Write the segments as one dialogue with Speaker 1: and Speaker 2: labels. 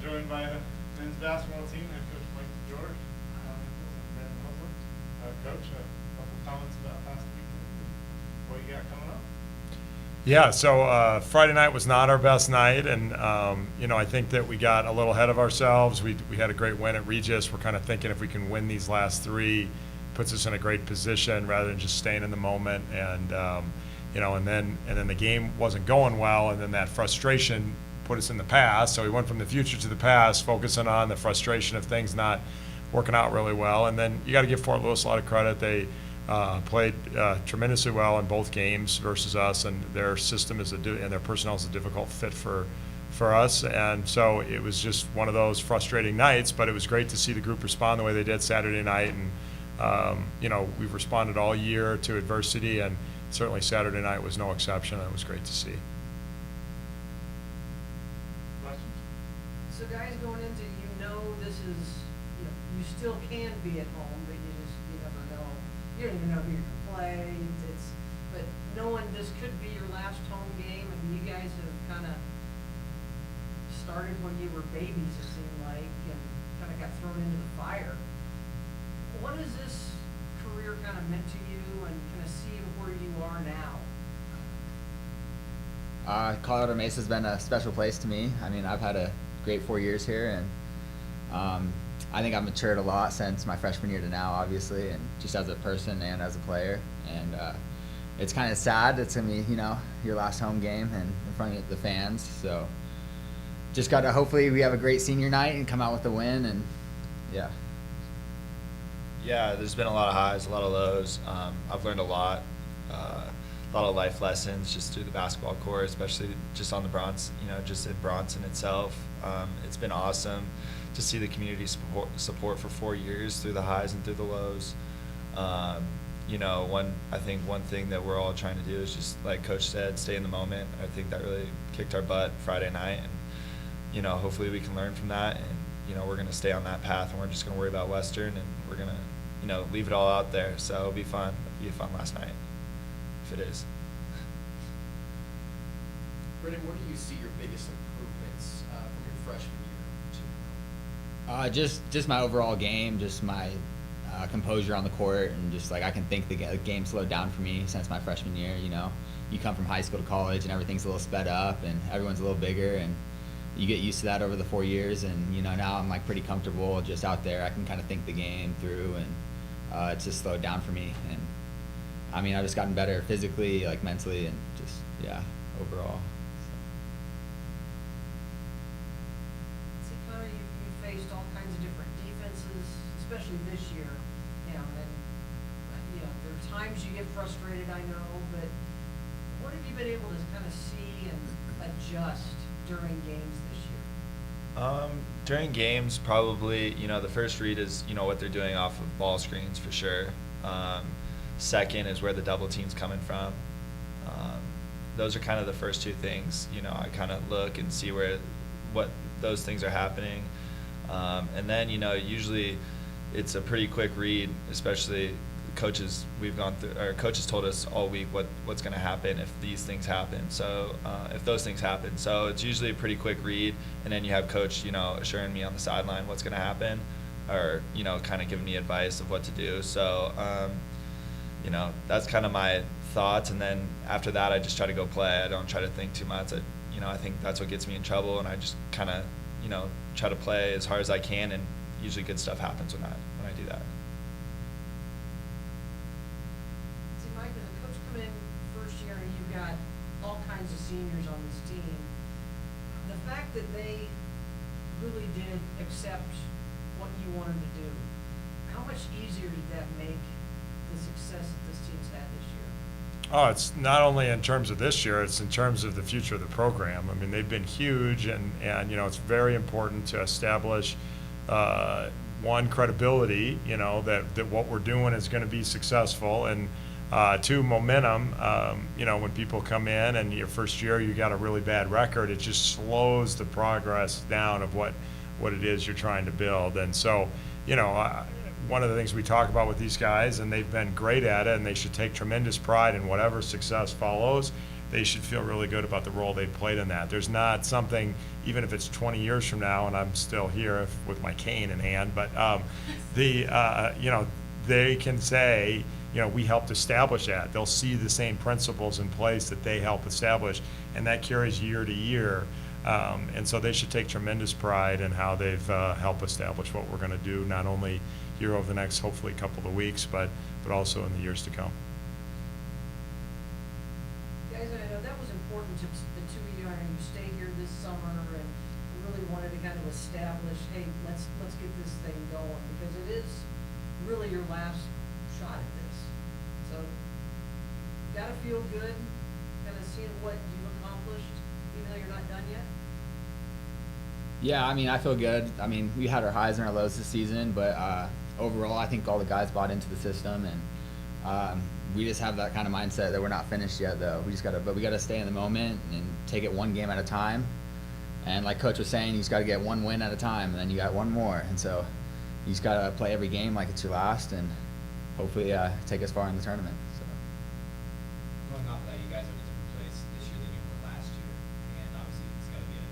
Speaker 1: joined by the men's basketball team, head coach Mike DeGeorge, Connor Nichols, and Brandon Hoffer. Coach, a couple comments about past weekend, what you got coming up?
Speaker 2: Yeah, so Friday night was not our best night, and I think that we got a little ahead of ourselves. We had a great win at Regis. We're kind of thinking if we can win these last three, puts us in a great position rather than just staying in the moment. And and then the game wasn't going well, and then that frustration put us in the past. So we went from the future to the past, focusing on the frustration of things not working out really well. And then you got to give Fort Lewis a lot of credit. They played tremendously well in both games versus us, and their system and their personnel is a difficult fit for us. And so it was just one of those frustrating nights, but it was great to see the group respond the way they did Saturday night. And we've responded all year to adversity, and certainly Saturday night was no exception. It was great to see.
Speaker 1: Questions?
Speaker 3: So guys, going into, this is, you still can be at home, but you never know. You don't even know who you're going to play. But knowing this could be your last home game, and you guys have kind of started when you were babies, it seemed like, and kind of got thrown into the fire. What has this career kind of meant to you, and kind of seeing where you are now?
Speaker 4: Colorado Mesa has been a special place to me. I mean, I've had a great 4 years here, and I think I've matured a lot since my freshman year to now, obviously, and just as a person and as a player. And it's kind of sad. It's going to be, your last home game and in front of the fans. So just got to, hopefully we have a great senior night and come out with a win, and yeah.
Speaker 5: Yeah, there's been a lot of highs, a lot of lows. I've learned a lot of life lessons just through the basketball court, especially just on the Bronx, just in Bronson itself. It's been awesome to see the community support for 4 years through the highs and through the lows. I think one thing that we're all trying to do is just, like Coach said, stay in the moment. I think that really kicked our butt Friday night, and hopefully we can learn from that, and we're going to stay on that path, and we're just going to worry about Western, and we're going to leave it all out there. So it'll be fun. It'll be a fun last night, if it is.
Speaker 6: Brendan, where do you see your biggest improvements from your freshman year to now?
Speaker 4: Just my overall game, just my composure on the court, and just like I can think the game slowed down for me since my freshman year. You come from high school to college, and everything's a little sped up, and everyone's a little bigger, and you get used to that over the 4 years. And now I'm like pretty comfortable just out there. I can kind of think the game through, and it's just slowed down for me. And I mean, I've just gotten better physically, like mentally, and just overall.
Speaker 3: See, Connor, you faced all kinds of different defenses, especially this year. And there are times you get frustrated, I know, but what have you been able to kind of see and adjust during games this year?
Speaker 5: During games, probably, the first read is, what they're doing off of ball screens for sure. Second is where the double team's coming from. Those are kind of the first two things. I kind of look and see what those things are happening. And then, usually it's a pretty quick read, especially coaches our coaches told us all week what's going to happen if these things happen. So if those things happen, so it's usually a pretty quick read, and then you have coach assuring me on the sideline what's going to happen, or kind of giving me advice of what to do. So that's kind of my thoughts, and then after that I just try to go play. I don't try to think too much. I think that's what gets me in trouble, and I just kind of try to play as hard as I can, and usually good stuff happens when I do that.
Speaker 3: Mike, as a coach come in first year and you've got all kinds of seniors on this team, the fact that they really did accept what you wanted to do, how much easier did that make the success that this team's had this year?
Speaker 2: Oh, it's not only in terms of this year, it's in terms of the future of the program. I mean, they've been huge, and it's very important to establish one, credibility, that what we're doing is going to be successful, and two, momentum. When people come in and your first year you got a really bad record, it just slows the progress down of what it is you're trying to build. And so, one of the things we talk about with these guys, and they've been great at it, and they should take tremendous pride in whatever success follows, they should feel really good about the role they played in that. There's not something, even if it's 20 years from now and I'm still here with my cane in hand, but they can say, we helped establish that. They'll see the same principles in place that they helped establish, and that carries year to year. And so they should take tremendous pride in how they've helped establish what we're going to do, not only here over the next, hopefully, couple of weeks, but also in the years to come.
Speaker 3: Guys, I know that was important to the two of you. I know you stayed here this summer and really wanted to kind of establish, hey, let's get this thing going, because it is really your last shot at this. So you gotta feel good, kind of seeing what you've accomplished, even though you're not done yet.
Speaker 4: Yeah, I mean, I feel good. I mean, we had our highs and our lows this season, but overall, I think all the guys bought into the system, and we just have that kind of mindset that we're not finished yet, though. We gotta stay in the moment and take it one game at a time. And like Coach was saying, you just gotta get one win at a time, and then you got one more. And so you just gotta play every game like it's your last, and hopefully take us far in the tournament. So.
Speaker 7: Going off of that, you guys are in a different place this year than you were last year, and obviously it's got to be a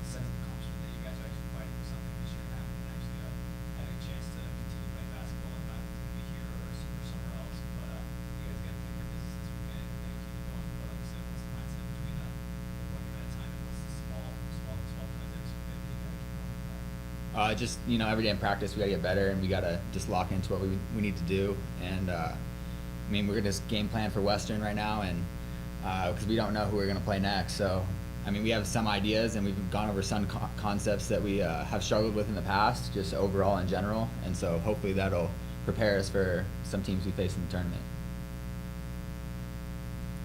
Speaker 7: sense of accomplishment that you guys are actually fighting for something this year and actually having a chance to continue playing basketball and not to be here or somewhere else. But you guys got to take care of business this weekend and keep it going. But like you said, what's the mindset between one game at a time and what's the small plans that you got to keep going with that?
Speaker 4: Just every day in practice we gotta get better, and we gotta just lock into what we need to do. And I mean, we're gonna just game plan for Western right now, and because we don't know who we're gonna play next. So I mean, we have some ideas, and we've gone over some concepts that we have struggled with in the past, just overall in general. And so hopefully that'll prepare us for some teams we face in the tournament.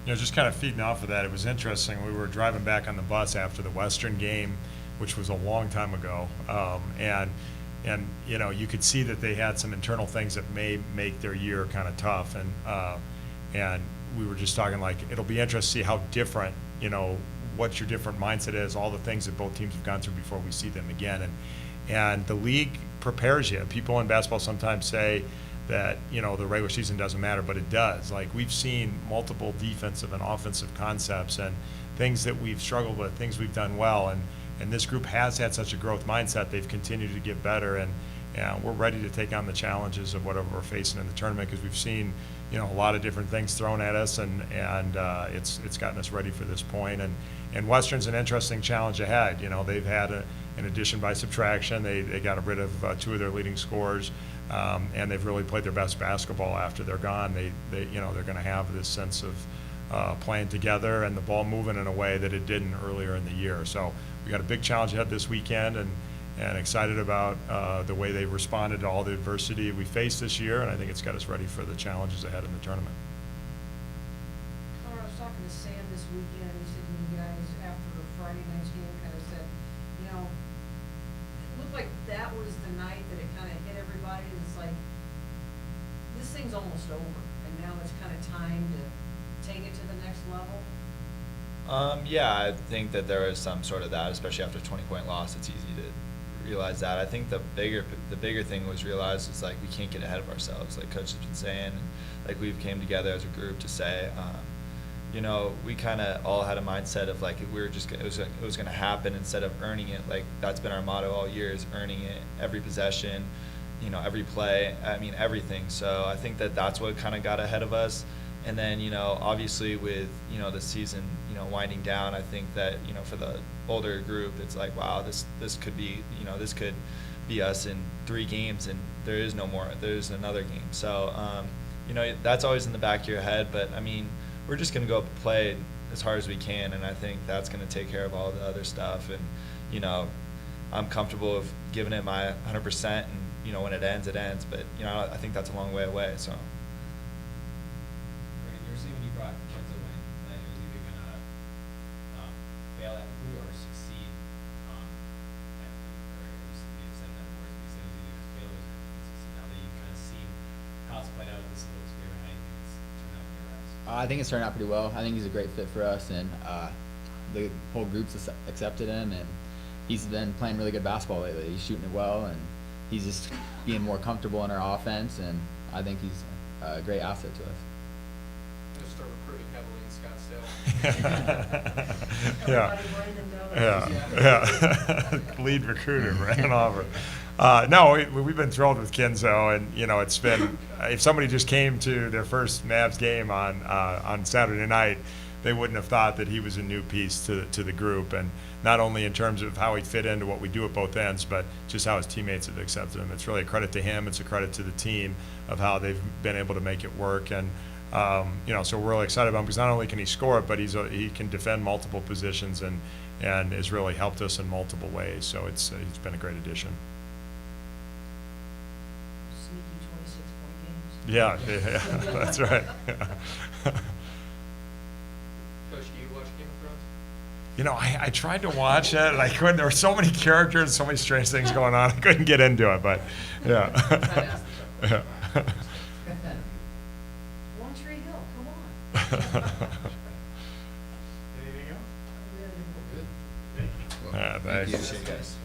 Speaker 2: Just kind of feeding off of that, it was interesting. We were driving back on the bus after the Western game, which was a long time ago, and you could see that they had some internal things that may make their year kind of tough, and we were just talking like it'll be interesting to see how different, what your different mindset is, all the things that both teams have gone through before we see them again, and the league prepares you. People in basketball sometimes say that the regular season doesn't matter, but it does. Like, we've seen multiple defensive and offensive concepts and things that we've struggled with, things we've done well, and this group has had such a growth mindset. They've continued to get better, and we're ready to take on the challenges of whatever we're facing in the tournament, because we've seen a lot of different things thrown at us, and it's gotten us ready for this point. And Western's an interesting challenge ahead. They've had an addition by subtraction. They got rid of two of their leading scorers, and they've really played their best basketball after they're gone. They're going to have this sense of playing together and the ball moving in a way that it didn't earlier in the year. So we got a big challenge ahead this weekend, and excited about the way they've responded to all the adversity we faced this year, and I think it's got us ready for the challenges ahead in the tournament.
Speaker 3: Connor, I was talking to Sam this weekend, and he said to you guys after Friday night's game kind of said, it looked like that was the night that it kind of hit everybody. It's like, this thing's almost over, and now it's kind of time to take it to the next level.
Speaker 5: Yeah, I think that there is some sort of that, especially after a 20-point loss. It's easy to realize that. I think the bigger thing was realized is like we can't get ahead of ourselves, like Coach has been saying, and like we've came together as a group to say, we kind of all had a mindset of like we were just it was going to happen instead of earning it. Like that's been our motto all year, is earning it, every possession, every play. I mean everything. So I think that that's what kind of got ahead of us. And then, obviously with, the season, winding down, I think that, for the older group, it's like, wow, this could be, this could be us in 3 games, and there's another game. So, that's always in the back of your head, but I mean, we're just going to go up and play as hard as we can, and I think that's going to take care of all the other stuff. And, I'm comfortable with giving it my 100%, and, when it ends, but, I think that's a long way away, so.
Speaker 7: You're saying when you brought kids away that it was either gonna fail at food or succeed at food, or you said that words, you said it was either gonna fail or succeed. Now that you've kind of seen how it's played out with this little experiment, how do you think it's turned out for your guys?
Speaker 4: I think it's turned out pretty well. I think he's a great fit for us, and the whole group's accepted him, and he's been playing really good basketball lately. He's shooting it well, and he's just being more comfortable in our offense, and I think he's a great asset to us.
Speaker 6: Gonna start recruiting heavily in Scottsdale.
Speaker 2: Yeah.
Speaker 3: Everybody Brandon knows.
Speaker 2: Yeah. Lead recruiter, Brandon Hoffer. No, we've been thrilled with Kinzo, and it's been, if somebody just came to their first Mavs game on Saturday night, they wouldn't have thought that he was a new piece to the group, and not only in terms of how he fit into what we do at both ends, but just how his teammates have accepted him. It's really a credit to him. It's a credit to the team of how they've been able to make it work, and so we're really excited about him because not only can he score it, but he can defend multiple positions and has really helped us in multiple ways. So it's been a great addition.
Speaker 3: Sneaky 26-point games.
Speaker 2: Yeah, that's right.
Speaker 6: Coach, do you watch Game of Thrones?
Speaker 2: I tried to watch it, and I couldn't. There were so many characters, so many strange things going on. I couldn't get into it, but yeah. Yeah.
Speaker 3: One Tree Hill, come on.
Speaker 1: Anything else?
Speaker 2: Yeah, thanks.
Speaker 4: Thank you.
Speaker 5: Guys.